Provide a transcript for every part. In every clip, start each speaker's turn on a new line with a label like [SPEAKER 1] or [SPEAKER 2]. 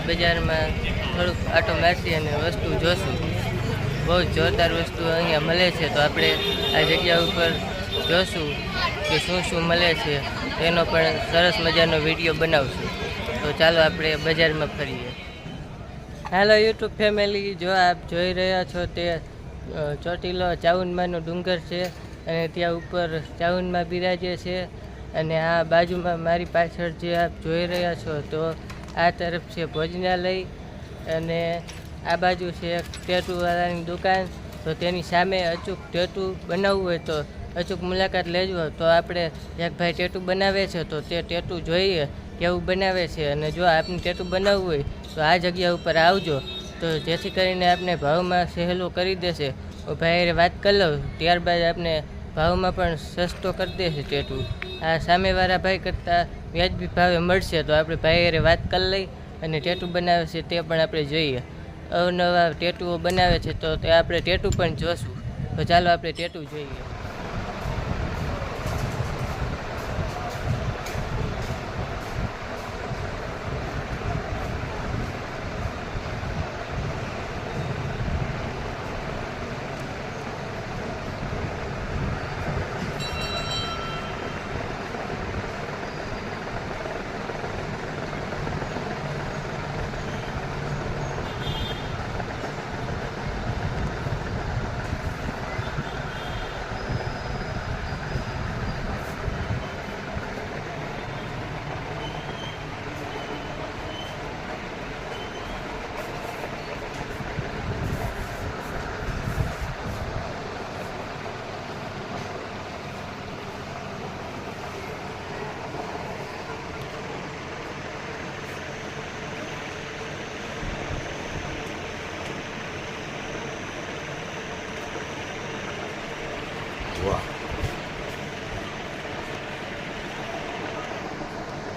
[SPEAKER 1] બજારમાં થોડુંક આટો મારશી અને વસ્તુ જોશું. બહુ જોરદાર વસ્તુ અહીંયા મળે છે, તો આપણે આ જગ્યા ઉપર જોશું કે શું શું મળે છે, તેનો પણ સરસ મજાનો વિડીયો બનાવશું. તો ચાલો આપણે બજારમાં ફરીએ. હેલો યુટ્યુબ ફેમિલી, જો આપ જોઈ રહ્યા છો તે ચોટીલો ચાઉનમાંનો ડુંગર છે અને ત્યાં ઉપર ચાઉનમાં બિરાજે છે. અને આ બાજુમાં મારી પાછળ જે આપ જોઈ રહ્યા છો તો આ તરફ છે ભોજનાલય અને આ બાજુ છે એક ટેટુવાળાની દુકાન. તો તેની સામે અચૂક ટેટુ બનાવવું હોય તો અચૂક મુલાકાત લેજો. તો આપણે એક ભાઈ ટેટુ બનાવે છે, તો તે ટેટુ જોઈએ કેવું બનાવે છે. અને જો આપને ટેટુ બનાવવું હોય તો આ જગ્યા ઉપર આવજો, તો જેથી કરીને આપને ભાવમાં સહેલું કરી દેશે. ભાઈ વાત કરી લઉં, ત્યારબાદ આપને ભાવમાં પણ સસ્તો કરી દેશે ટેટુ. આ સામેવાળા ભાઈ કરતાં વ્યાજબી ભાવે મળશે. તો આપણે ભાઈ વાત કરી લઈ અને ટેટુ બનાવે છે તે પણ આપણે જોઈએ. અવનવા ટેટુઓ બનાવે છે, તો તે આપણે ટેટુ પણ જોશું. તો ચાલો આપણે ટેટુ જોઈએ.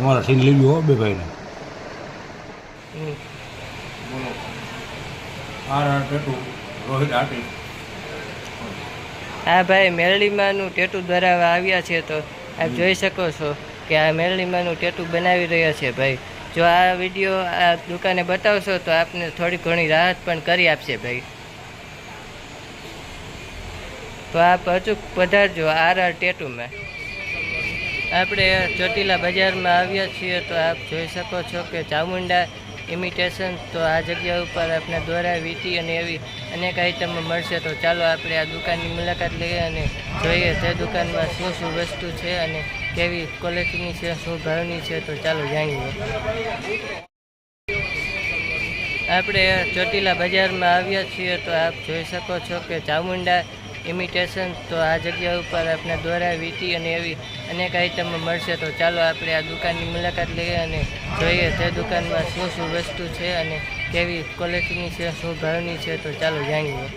[SPEAKER 2] અમારા સીન લઈ લો બે ભાઈને.
[SPEAKER 1] હા ભાઈ, મેરડીમાંનું ટેટુ ધરાવવા આવ્યા છે. તો આપ જોઈ શકો છો કે આ મેરડીમાંનું ટેટુ બનાવી રહ્યા છે ભાઈ. જો આ વિડીયો આ દુકાને બતાવશો તો આપને થોડી ઘણી રાહત પણ કરી આપશે ભાઈ. તો આપ અચૂક પધારજો આર ટેટુમાં. આપણે ચોટીલા બજારમાં આવ્યા છીએ, તો આપ જોઈ શકો છો કે ચામુંડા ઇમિટેશન. તો આ જગ્યા ઉપર આપણે દોરા, વીંટી અને એવી અનેક આઈટમો મળશે. તો ચાલો આપણે આ દુકાનની મુલાકાત લઈએ અને જોઈએ તે દુકાનમાં શું શું વસ્તુ છે અને કેવી ક્વોલિટીની છે, શું ભાવની છે. તો ચાલો જાણીએ. આપણે ચોટીલા બજારમાં આવ્યા છીએ, તો આપ જોઈ શકો છો કે ચામુંડા ઇમિટેશન. તો આ જગ્યા ઉપર આપણે દોરા, વીંટી અને એવી અનેક આઈટમો મળશે. તો ચાલો આપણે આ દુકાનની મુલાકાત લઈએ અને જોઈએ તે દુકાનમાં શું શું વસ્તુ છે અને કેવી ક્વોલિટીની છે, શું ભાવની છે. તો ચાલો જાણીએ.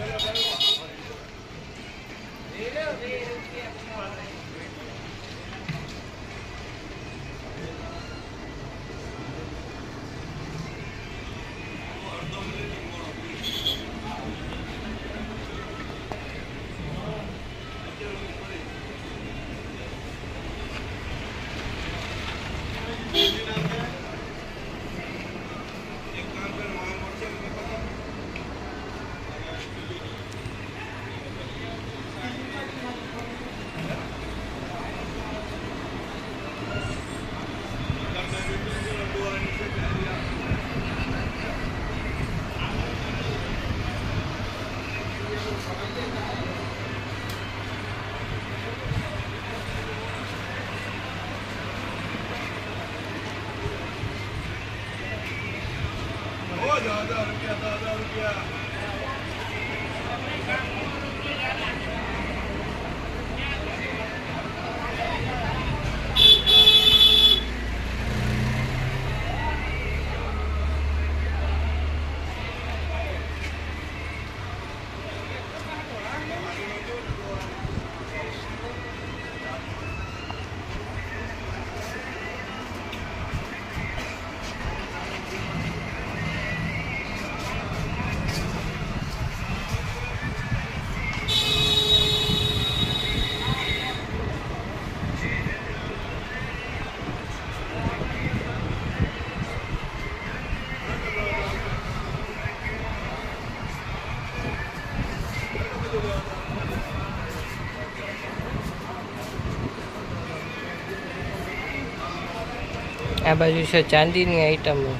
[SPEAKER 1] આ બાજુ છે ચાંદીની આઈટમો.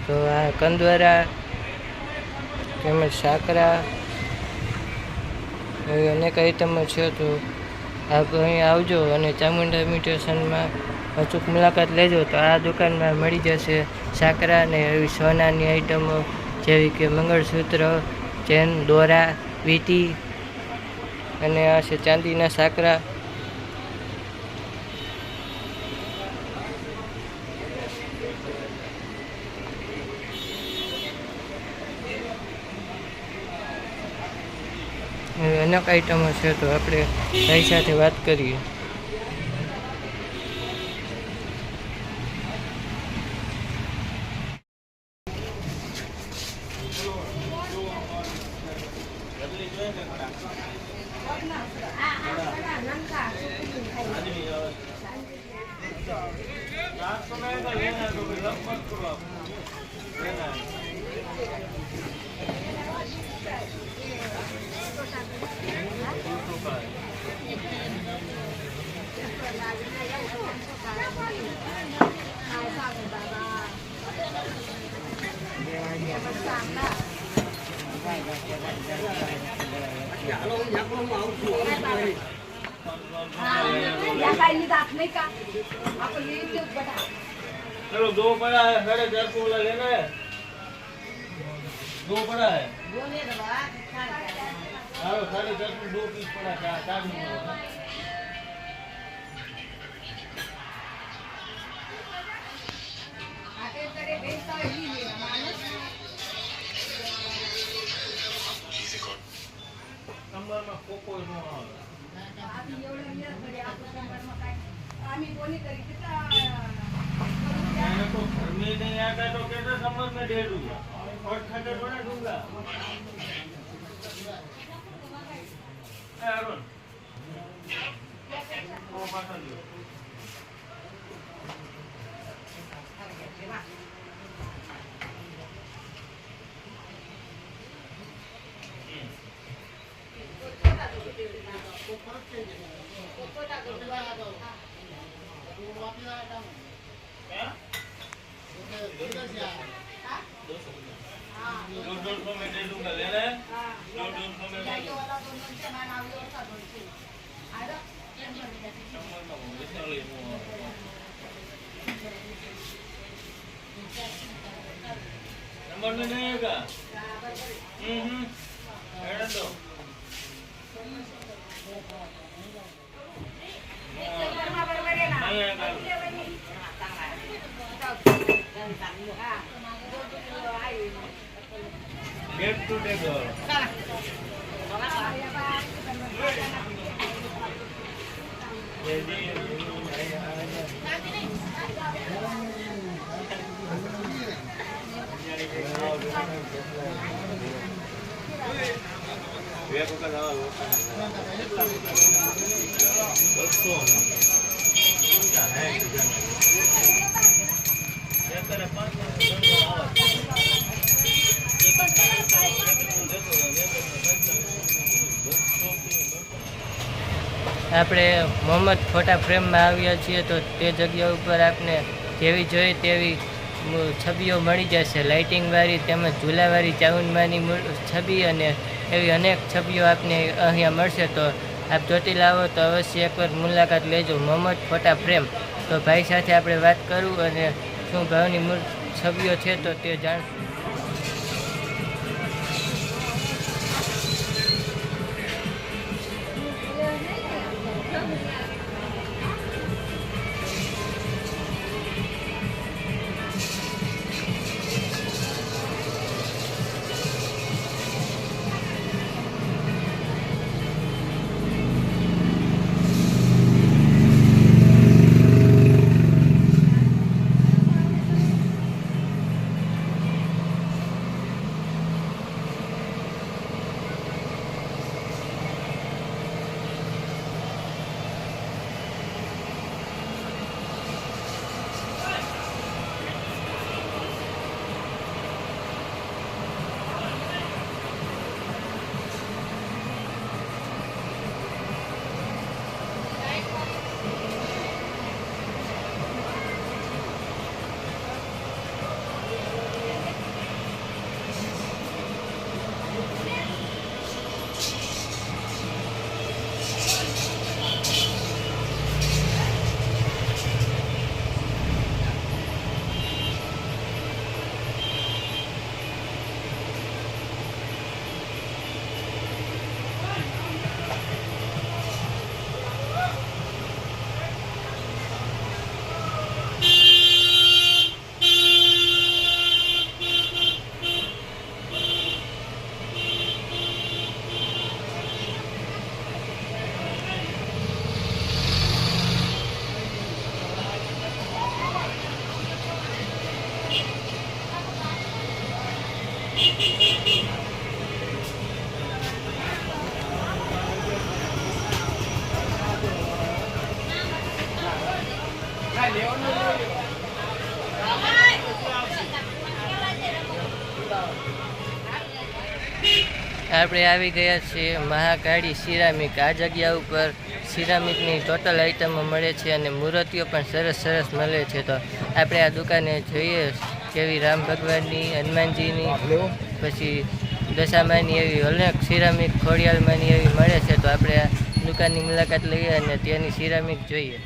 [SPEAKER 1] તો આ કંદવરા તેમજ સાકરા એવી અનેક આઈટમો છે. તો આપ અહીં આવજો અને ચામુંડા ઇમિટેશનમાં અચૂક મુલાકાત લેજો. તો આ દુકાનમાં મળી જશે સાકરા અને એવી સોનાની આઈટમો જેવી કે મંગળસૂત્ર, ચેન, દોરા, વીંટી અને આ છે ચાંદીના સાકરા. એવી અનેક આઈટમો છે. તો આપણે ભાઈ સાથે વાત કરીએ.
[SPEAKER 2] चलो 2 पड़ा है, 450 वाला लेना है, 2 पड़ा है, हाँ 450 2 पीस पड़ा है, 4 नहीं होगा. नंबर में कोको नो આવે. मैंने तो घर में नहीं आता तो कैसे समझ में दे दूंगा और खटे थोड़ा दूंगा. अरुण वो पासा दो. नंबर में नहीं आएगा. दो डेट टू डेट
[SPEAKER 1] આપણે મોહમ્મદ ફોટા ફ્રેમમાં આવ્યા છીએ. તો તે જગ્યા ઉપર આપને જેવી જોઈએ તેવી છબીઓ મળી જશે. લાઇટિંગવાળી તેમજ ઝૂલાવાળી ચાઉંડમાની છબી અને એવી અનેક છબીઓ આપને અહીંયા મળશે. તો આપ જોતી લાવો તો અવશ્ય એકવાર મુલાકાત લેજો. મોહમ્મદ ફોટા ફ્રેમ. તો ભાઈ સાથે આપણે વાત કરું અને શું ભાવની છબીઓ છે તો તે જાણશું. આપણે આવી ગયા છીએ મહાકાળી સિરામિક. આ જગ્યા ઉપર સિરામિકની ટોટલ આઇટમો મળે છે અને મૂર્તિઓ પણ સરસ સરસ મળે છે. તો આપણે આ દુકાને જોઈએ કેવી રામ ભગવાનની, હનુમાનજીની, પછી દશામાની એવી અનેક સિરામિક ખોડિયાલમાંની એવી મળે છે. તો આપણે આ દુકાનની મુલાકાત લઈએ અને ત્યાંની સિરામિક જોઈએ.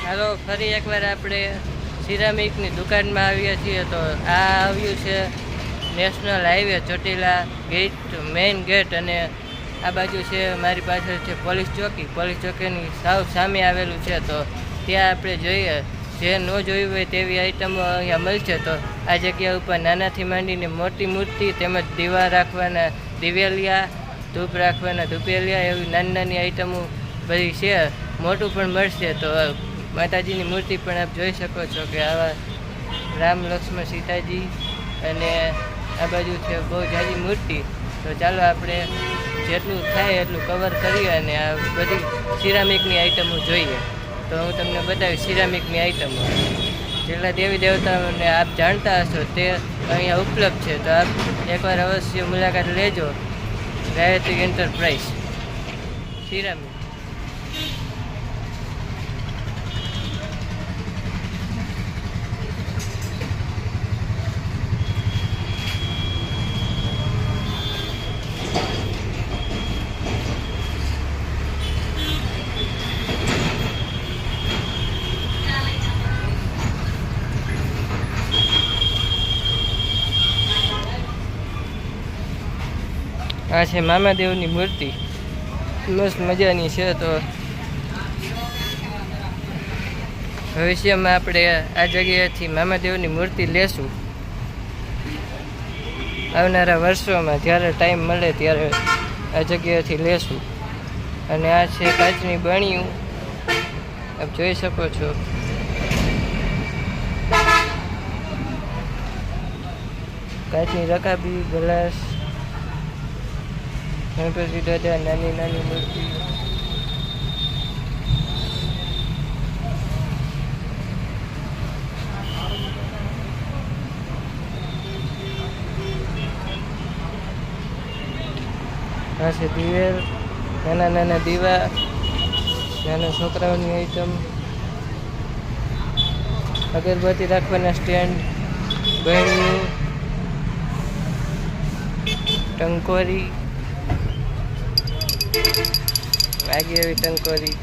[SPEAKER 1] હાલો ફરી એકવાર આપણે સિરામિકની દુકાનમાં આવ્યા છીએ. તો આ આવ્યું છે national highway Chotila gate, main gate, અને આ બાજુ છે મારી પાછળ છે પોલીસ ચોકીની સાવ સામે આવેલું છે. તો ત્યાં આપણે જોઈએ, જે ન જોયું હોય તેવી આઈટમો અહીંયા મળશે. તો આ જગ્યા ઉપર નાનાથી માંડીને મોટી મૂર્તિ તેમજ દીવા રાખવાના દિવેલિયા, ધૂપ રાખવાના ધૂપેલિયા, એવી નાની નાની આઈટમો બધી છે. મોટું પણ મળશે. તો માતાજીની મૂર્તિ પણ આપ જોઈ શકો છો કે આવા રામ, લક્ષ્મણ, સીતાજી, અને આ બાજુ છે બહુ જાજી મૂર્તિ. તો ચાલો આપણે જેટલું થાય એટલું કવર કરીએ અને આ બધી સિરામિકની આઈટમો જોઈએ. તો હું તમને બતાવીશ સિરામિકની આઈટમો. જેટલા દેવી દેવતાઓને આપ જાણતા હશો તે અહીંયા ઉપલબ્ધ છે. તો આપ એકવાર અવશ્ય મુલાકાત લેજો. Gayatri enterprise ceramic. આ છે મામાદેવની મૂર્તિ, મસ્ત મજાની છે. તો ભવિષ્યમાં આપણે આ જગ્યાએથી મામાદેવની મૂર્તિ લેશું આવનારા વર્ષોમાં. જ્યારે ટાઈમ મળે ત્યારે આ જગ્યાએથી લેશું. અને આ છે કાચની બણીઓ, આપ જોઈ શકો છો. કાચની રકાબી, ગ્લાસ, ગણપતિ દાદા, નાની નાની મૂર્તિ. આ છે દિવેલ, નાના નાના દીવા, નાના છોકરાઓની આઈટમ, અગરબત્તી રાખવાના સ્ટેન્ડ, બહેણીઓ, ટંકોરી, વાગી એવી ટંકોરી.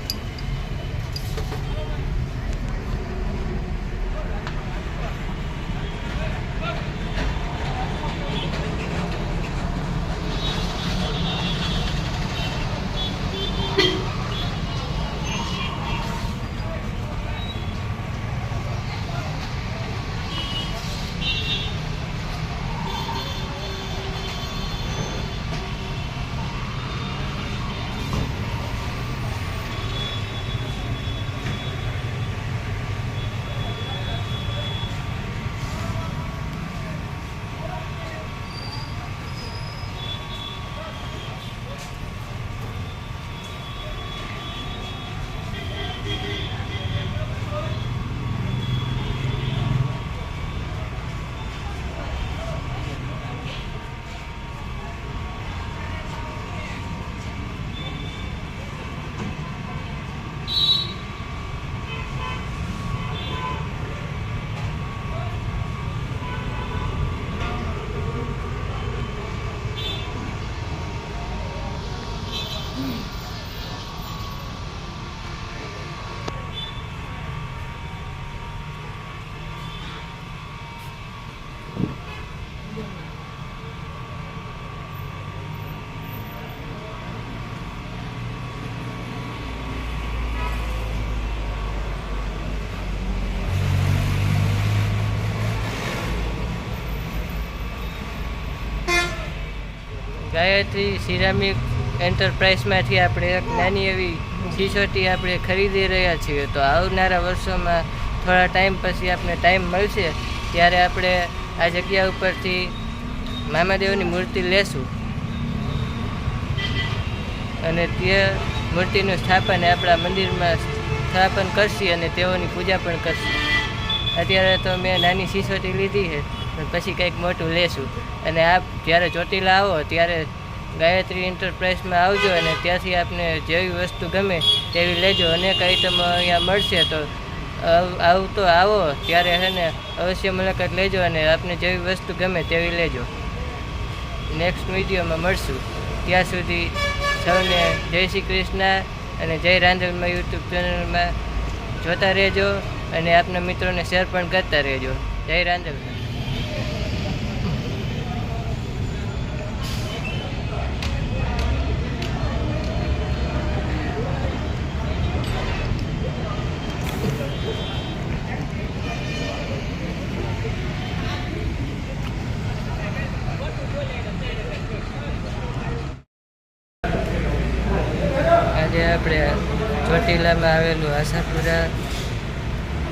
[SPEAKER 1] ગાયત્રી સિરામિક એન્ટરપ્રાઇઝમાંથી આપણે એક નાની એવી સિસોટી આપણે ખરીદી રહ્યા છીએ. તો આવનારા વર્ષોમાં થોડા ટાઈમ પછી આપણે ટાઈમ મળશે ત્યારે આપણે આ જગ્યા ઉપરથી મામાદેવની મૂર્તિ લેશું અને તે મૂર્તિનું સ્થાપન આપણા મંદિરમાં સ્થાપન કરશી અને તેઓની પૂજા પણ કરશી. અત્યારે તો મેં નાની સિસોટી લીધી છે, પછી કંઈક મોટું લેશું. અને આપ જ્યારે ચોટીલા આવો ત્યારે ગાયત્રી એન્ટરપ્રાઇઝમાં આવજો અને ત્યાંથી આપને જેવી વસ્તુ ગમે તેવી લેજો. અનેક આઈટમો અહીંયા મળશે. તો આવતો આવો ત્યારે છે ને અવશ્ય મુલાકાત લેજો અને આપને જેવી વસ્તુ ગમે તેવી લેજો. નેક્સ્ટ વિડીયોમાં મળશું. ત્યાં સુધી સૌને જય શ્રી કૃષ્ણ અને જય રાંધણમાં યુટ્યુબ ચેનલમાં જોતા રહેજો અને આપના મિત્રોને શેર પણ કરતા રહેજો. જય રાંદેર. આજે આપણે ચોટીલામાં આવેલું આશાપુરા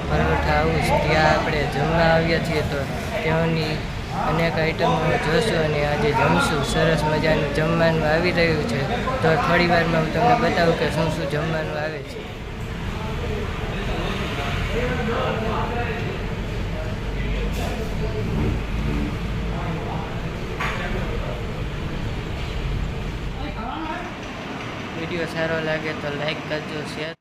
[SPEAKER 1] પરોઠા હાઉસ ત્યાં આપણે જમવા આવ્યા છીએ. તો તેઓની અનેક આઈટમો જોશું અને આજે જમશું. સરસ મજાનું જમવાનું આવી રહ્યું છે. તો થોડી વારમાં હું તમને બતાવું કે શું શું જમવાનું આવે છે. વિડીયો સારો લાગે તો લાઈક કરજો, શેર